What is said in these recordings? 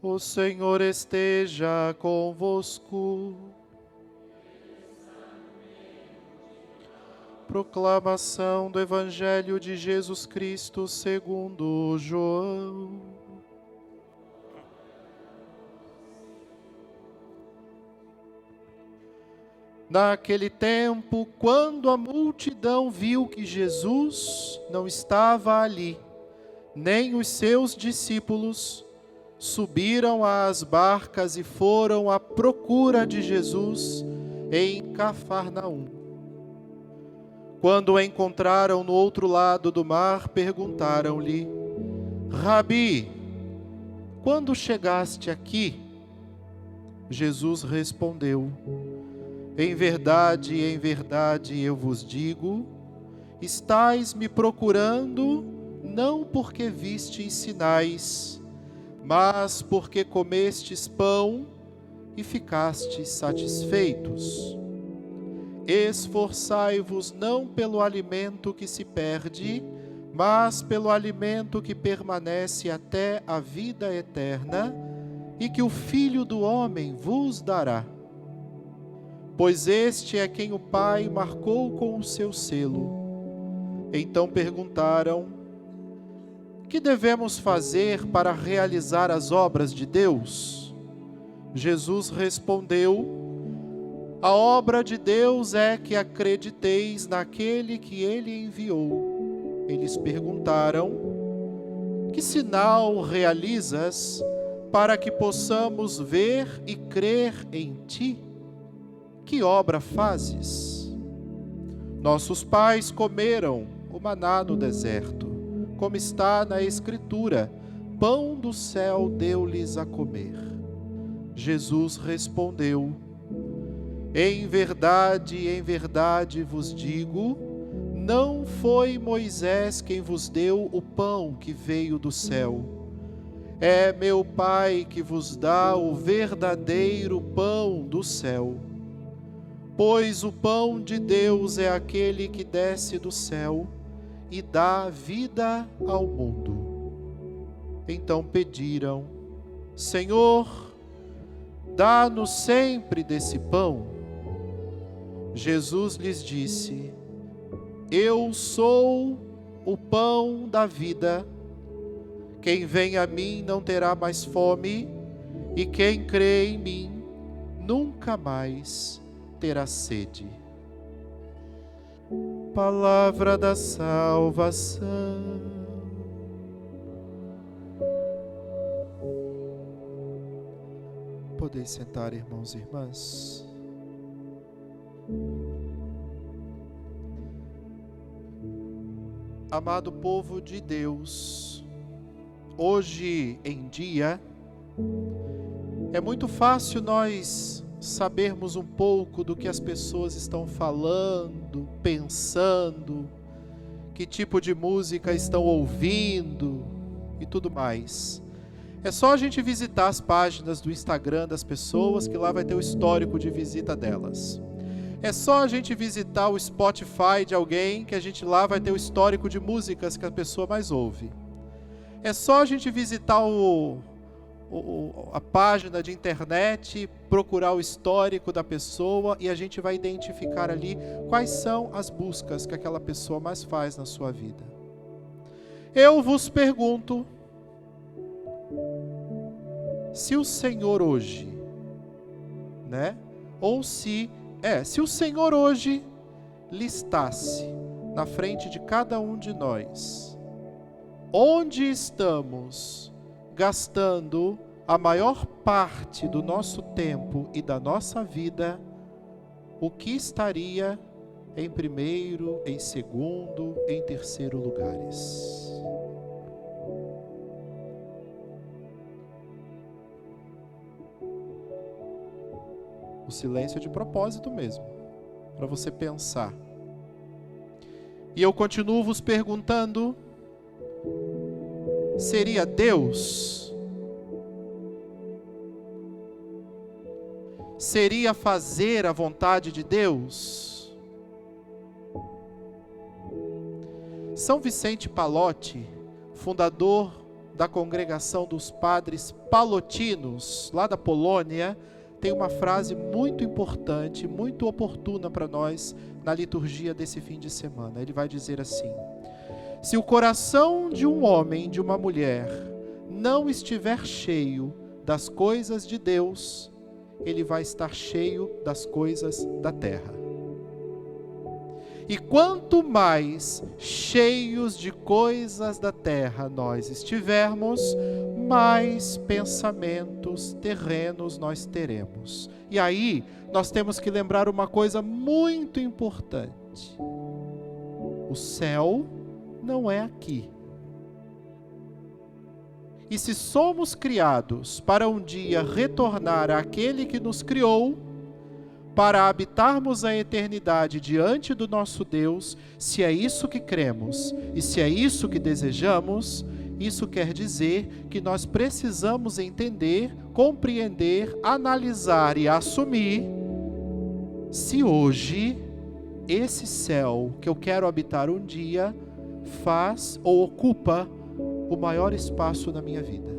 O Senhor esteja convosco. Proclamação do Evangelho de Jesus Cristo segundo João. Naquele tempo, quando a multidão viu que Jesus não estava ali, nem os seus discípulos, subiram às barcas e foram à procura de Jesus em Cafarnaum. Quando o encontraram no outro lado do mar, perguntaram-lhe: Rabi, quando chegaste aqui? Jesus respondeu: em verdade eu vos digo, estais me procurando, não porque vistes sinais, mas porque comestes pão e ficastes satisfeitos. Esforçai-vos não pelo alimento que se perde, mas pelo alimento que permanece até a vida eterna, e que o Filho do Homem vos dará. Pois este é quem o Pai marcou com o seu selo. Então perguntaram: que devemos fazer para realizar as obras de Deus? Jesus respondeu: a obra de Deus é que acrediteis naquele que ele enviou. Eles perguntaram: que sinal realizas para que possamos ver e crer em ti? Que obra fazes? Nossos pais comeram o maná no deserto, como está na Escritura: pão do céu deu-lhes a comer. Jesus respondeu: em verdade vos digo, não foi Moisés quem vos deu o pão que veio do céu. É meu Pai que vos dá o verdadeiro pão do céu. Pois o pão de Deus é aquele que desce do céu e dá vida ao mundo. Então pediram: Senhor, dá-nos sempre desse pão. Jesus lhes disse: eu sou o pão da vida. Quem vem a mim não terá mais fome, e quem crê em mim nunca mais terá sede. Palavra da salvação. Podeis sentar, irmãos e irmãs. Amado povo de Deus, hoje em dia é muito fácil nós sabermos um pouco do que as pessoas estão falando, pensando, que tipo de música estão ouvindo e tudo mais. É só a gente visitar as páginas do Instagram das pessoas, que lá vai ter o histórico de visita delas. É só a gente visitar o Spotify de alguém, que a gente lá vai ter o histórico de músicas que a pessoa mais ouve. É só a gente visitar a página de internet, procurar o histórico da pessoa e a gente vai identificar ali quais são as buscas que aquela pessoa mais faz na sua vida. Eu vos pergunto, se o Senhor hoje, se o Senhor hoje listasse na frente de cada um de nós, onde estamos gastando a maior parte do nosso tempo e da nossa vida, o que estaria em primeiro, em segundo, em terceiro lugares? O silêncio é de propósito mesmo, para você pensar. E eu continuo vos perguntando: seria Deus? Seria fazer a vontade de Deus? São Vicente Pallotti, fundador da congregação dos padres palotinos, lá da Polônia, tem uma frase muito importante, muito oportuna para nós na liturgia desse fim de semana. Ele vai dizer assim: se o coração de um homem, de uma mulher, não estiver cheio das coisas de Deus, ele vai estar cheio das coisas da terra. E quanto mais cheios de coisas da terra nós estivermos, mais pensamentos terrenos nós teremos. E aí, nós temos que lembrar uma coisa muito importante: o céu não é aqui. E se somos criados para um dia retornar àquele que nos criou, para habitarmos a eternidade diante do nosso Deus, se é isso que cremos e se é isso que desejamos, isso quer dizer que nós precisamos entender, compreender, analisar e assumir se hoje esse céu que eu quero habitar um dia faz ou ocupa o maior espaço na minha vida.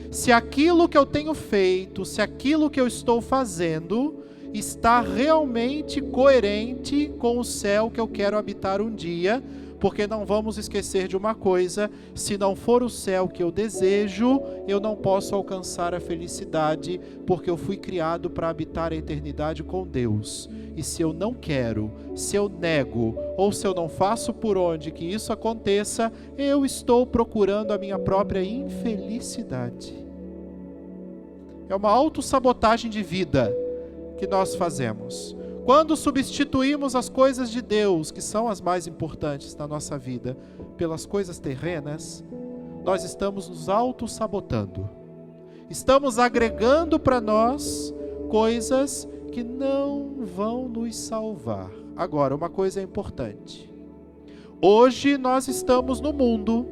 Se aquilo que eu tenho feito, se aquilo que eu estou fazendo está realmente coerente com o céu que eu quero habitar um dia, porque não vamos esquecer de uma coisa: se não for o céu que eu desejo, eu não posso alcançar a felicidade, porque eu fui criado para habitar a eternidade com Deus. E se eu não quero, se eu nego, ou se eu não faço por onde que isso aconteça, eu estou procurando a minha própria infelicidade. É uma autossabotagem de vida que nós fazemos. Quando substituímos as coisas de Deus, que são as mais importantes na nossa vida, pelas coisas terrenas, nós estamos nos autossabotando. Estamos agregando para nós coisas que não vão nos salvar. Agora, uma coisa é importante. Hoje nós estamos no mundo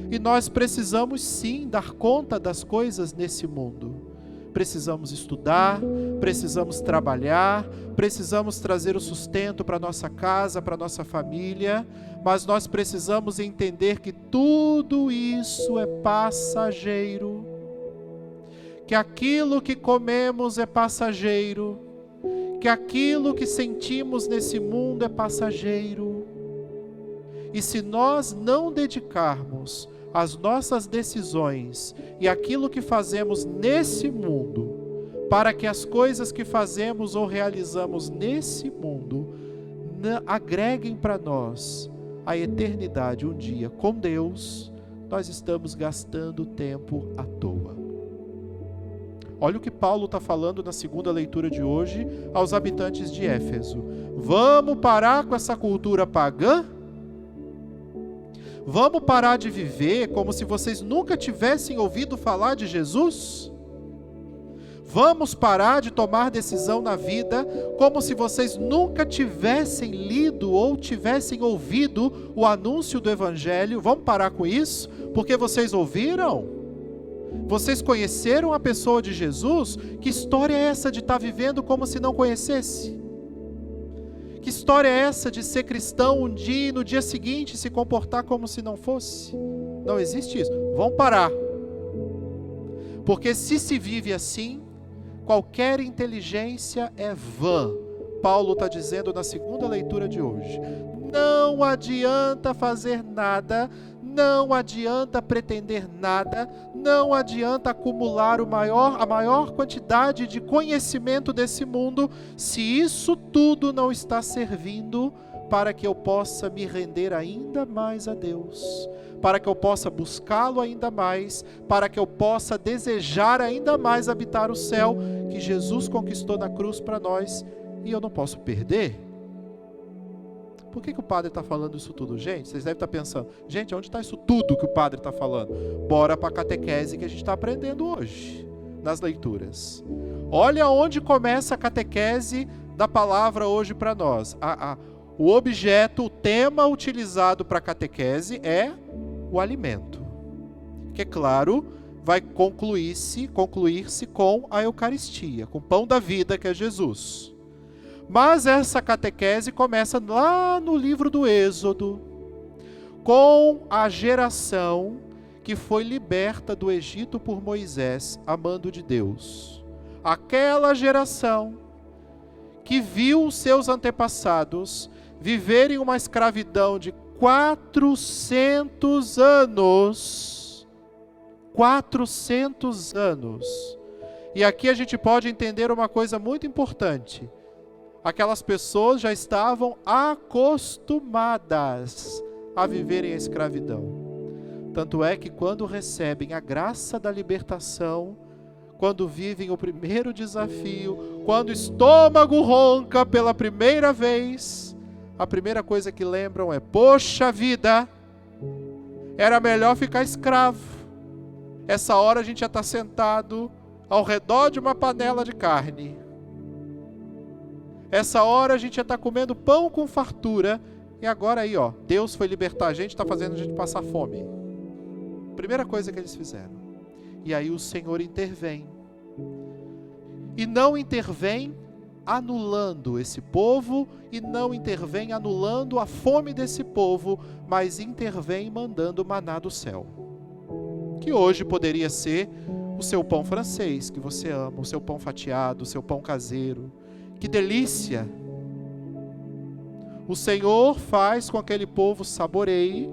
e nós precisamos sim dar conta das coisas nesse mundo. Precisamos estudar, precisamos trabalhar, precisamos trazer o sustento para nossa casa, para nossa família, mas nós precisamos entender que tudo isso é passageiro, que aquilo que comemos é passageiro, que aquilo que sentimos nesse mundo é passageiro. E se nós não dedicarmos as nossas decisões e aquilo que fazemos nesse mundo, para que as coisas que fazemos ou realizamos nesse mundo agreguem para nós a eternidade um dia com Deus, nós estamos gastando tempo à toa. Olha o que Paulo está falando na segunda leitura de hoje aos habitantes de Éfeso. Vamos parar com essa cultura pagã? Vamos parar de viver como se vocês nunca tivessem ouvido falar de Jesus? Vamos parar de tomar decisão na vida como se vocês nunca tivessem lido ou tivessem ouvido o anúncio do Evangelho? Vamos parar com isso? Porque vocês ouviram? Vocês conheceram a pessoa de Jesus? Que história é essa de estar vivendo como se não conhecesse? Que história é essa de ser cristão um dia e no dia seguinte se comportar como se não fosse? Não existe isso. Vamos parar. Porque se vive assim, qualquer inteligência é vã. Paulo está dizendo na segunda leitura de hoje. Não adianta fazer nada, não adianta pretender nada, não adianta acumular a maior quantidade de conhecimento desse mundo, se isso tudo não está servindo para que eu possa me render ainda mais a Deus, para que eu possa buscá-lo ainda mais, para que eu possa desejar ainda mais habitar o céu que Jesus conquistou na cruz para nós, e eu não posso perder. Por que o padre está falando isso tudo? Gente, vocês devem estar pensando, gente, onde está isso tudo que o padre está falando? Bora para a catequese que a gente está aprendendo hoje, nas leituras. Olha onde começa a catequese da palavra hoje para nós. O objeto, o tema utilizado para a catequese é o alimento. Que, claro, vai concluir-se com a Eucaristia, com o pão da vida, que é Jesus. Mas essa catequese começa lá no livro do Êxodo, com a geração que foi liberta do Egito por Moisés, a mando de Deus. Aquela geração que viu seus antepassados viverem uma escravidão de 400 anos. 400 anos. E aqui a gente pode entender uma coisa muito importante. Aquelas pessoas já estavam acostumadas a viverem a escravidão. Tanto é que quando recebem a graça da libertação, quando vivem o primeiro desafio, quando o estômago ronca pela primeira vez, a primeira coisa que lembram é: poxa vida, era melhor ficar escravo. Essa hora a gente já está sentado ao redor de uma panela de carne. Essa hora a gente já está comendo pão com fartura. E agora aí, ó, Deus foi libertar a gente, está fazendo a gente passar fome. Primeira coisa que eles fizeram. E aí o Senhor intervém. E não intervém anulando esse povo, e não intervém anulando a fome desse povo, mas intervém mandando maná do céu. Que hoje poderia ser o seu pão francês, que você ama, o seu pão fatiado, o seu pão caseiro. Que delícia! O Senhor faz com que aquele povo saboreie,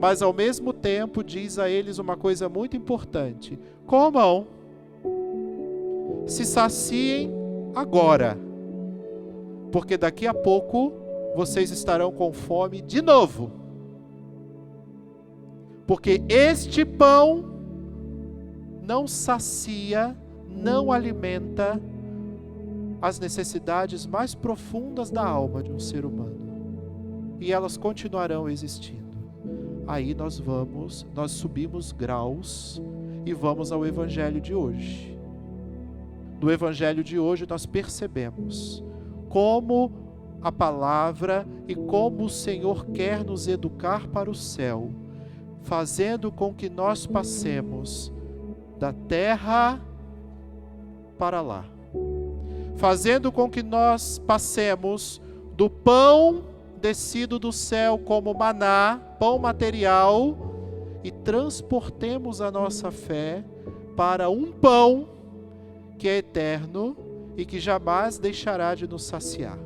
mas ao mesmo tempo diz a eles uma coisa muito importante: comam, se saciem agora, porque daqui a pouco vocês estarão com fome de novo. Porque este pão não sacia, não alimenta as necessidades mais profundas da alma de um ser humano. E elas continuarão existindo. Aí nós subimos graus e vamos ao Evangelho de hoje. No Evangelho de hoje nós percebemos como a palavra e como o Senhor quer nos educar para o céu, fazendo com que nós passemos da terra para lá. Fazendo com que nós passemos do pão descido do céu como maná, pão material, e transportemos a nossa fé para um pão que é eterno e que jamais deixará de nos saciar.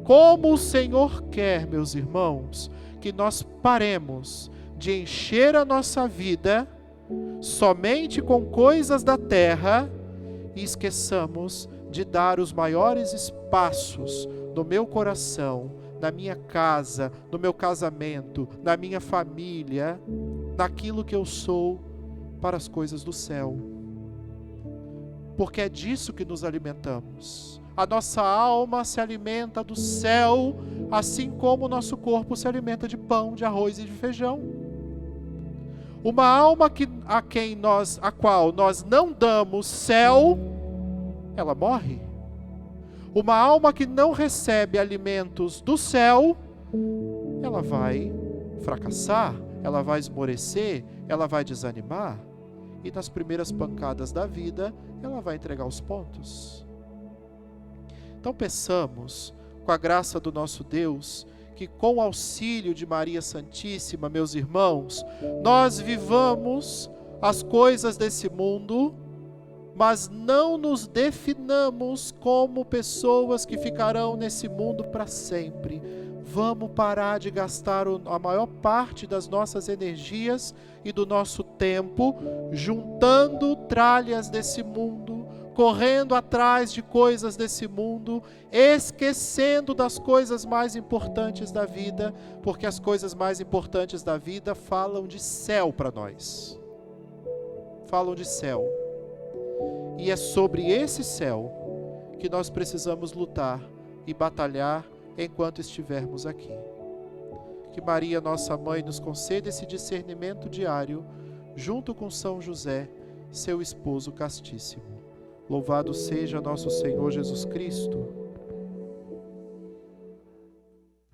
Como o Senhor quer, meus irmãos, que nós paremos de encher a nossa vida somente com coisas da terra e esqueçamos de dar os maiores espaços no meu coração, na minha casa, no meu casamento, na minha família, naquilo que eu sou, para as coisas do céu. Porque é disso que nos alimentamos. A nossa alma se alimenta do céu, assim como o nosso corpo se alimenta de pão, de arroz e de feijão. Uma alma a qual nós não damos céu, ela morre. Uma alma que não recebe alimentos do céu, ela vai fracassar, ela vai esmorecer, ela vai desanimar. E nas primeiras pancadas da vida, ela vai entregar os pontos. Então peçamos, com a graça do nosso Deus, que com o auxílio de Maria Santíssima, meus irmãos, nós vivamos as coisas desse mundo, mas não nos definamos como pessoas que ficarão nesse mundo para sempre. Vamos parar de gastar a maior parte das nossas energias e do nosso tempo juntando tralhas desse mundo, correndo atrás de coisas desse mundo, esquecendo das coisas mais importantes da vida, porque as coisas mais importantes da vida falam de céu para nós. Falam de céu. E é sobre esse céu que nós precisamos lutar e batalhar enquanto estivermos aqui. Que Maria, nossa mãe, nos conceda esse discernimento diário, junto com São José, seu esposo castíssimo. Louvado seja nosso Senhor Jesus Cristo.